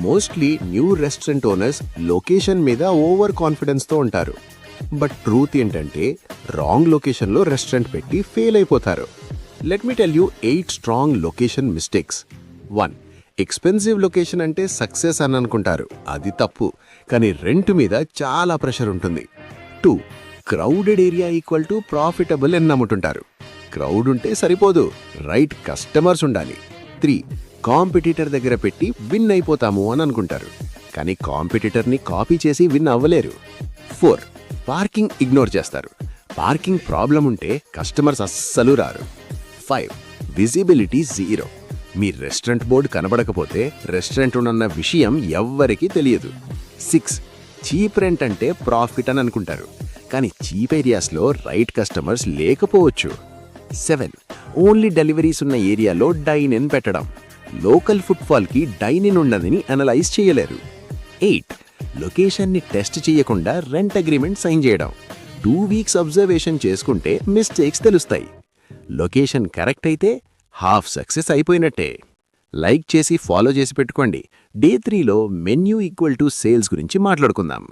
Mostly new restaurant owners location మీద over కాన్ఫిడెన్స్తో ఉంటారు. But truth ఏంటంటే రాంగ్ లొకేషన్లో రెస్టారెంట్ పెట్టి ఫెయిల్ అయిపోతారు. Let me tell you 8 strong location mistakes. 1. Expensive location అంటే సక్సెస్ అని అనుకుంటారు. అది తప్పు. కానీ రెంట్ మీద చాలా ప్రెషర్ ఉంటుంది. 2. Crowded area equal to profitable అని నమ్ముతుంటారు. క్రౌడ్ ఉంటే సరిపోదు, రైట్ కస్టమర్స్ ఉండాలి. 3. కాంపిటీటర్ దగ్గర పెట్టి విన్ అయిపోతాము అని అనుకుంటారు. కానీ కాంపిటీటర్ని కాపీ చేసి విన్ అవ్వలేరు. 4. పార్కింగ్ ఇగ్నోర్ చేస్తారు. పార్కింగ్ ప్రాబ్లం ఉంటే కస్టమర్స్ అస్సలు రారు. 5. Visibility zero. మీ రెస్టారెంట్ బోర్డు కనబడకపోతే రెస్టారెంట్ ఉన్న విషయం ఎవ్వరికీ తెలియదు. 6. చీప్ రెంట్ అంటే ప్రాఫిట్ అని అనుకుంటారు. కానీ చీప్ ఏరియాస్లో రైట్ కస్టమర్స్ లేకపోవచ్చు. 7. ఓన్లీ డెలివరీస్ ఉన్న ఏరియాలో డైన్ ఇన్ పెట్టడం. లోకల్ ఫుట్ఫాల్కి డైన్ ఇన్ ఉండదని అనలైజ్ చేయలేరు. 8. లొకేషన్ని టెస్ట్ చేయకుండా రెంట్ అగ్రిమెంట్ సైన్ చేయడం. 2 వీక్స్ అబ్జర్వేషన్ చేసుకుంటే మిస్టేక్స్ తెలుస్తాయి. లొకేషన్ కరెక్ట్ అయితే హాఫ్ సక్సెస్ అయిపోయినట్టే. లైక్ చేసి ఫాలో చేసి పెట్టుకోండి. డే 3లో మెన్యూ ఈక్వల్ టు సేల్స్ గురించి మాట్లాడుకుందాం.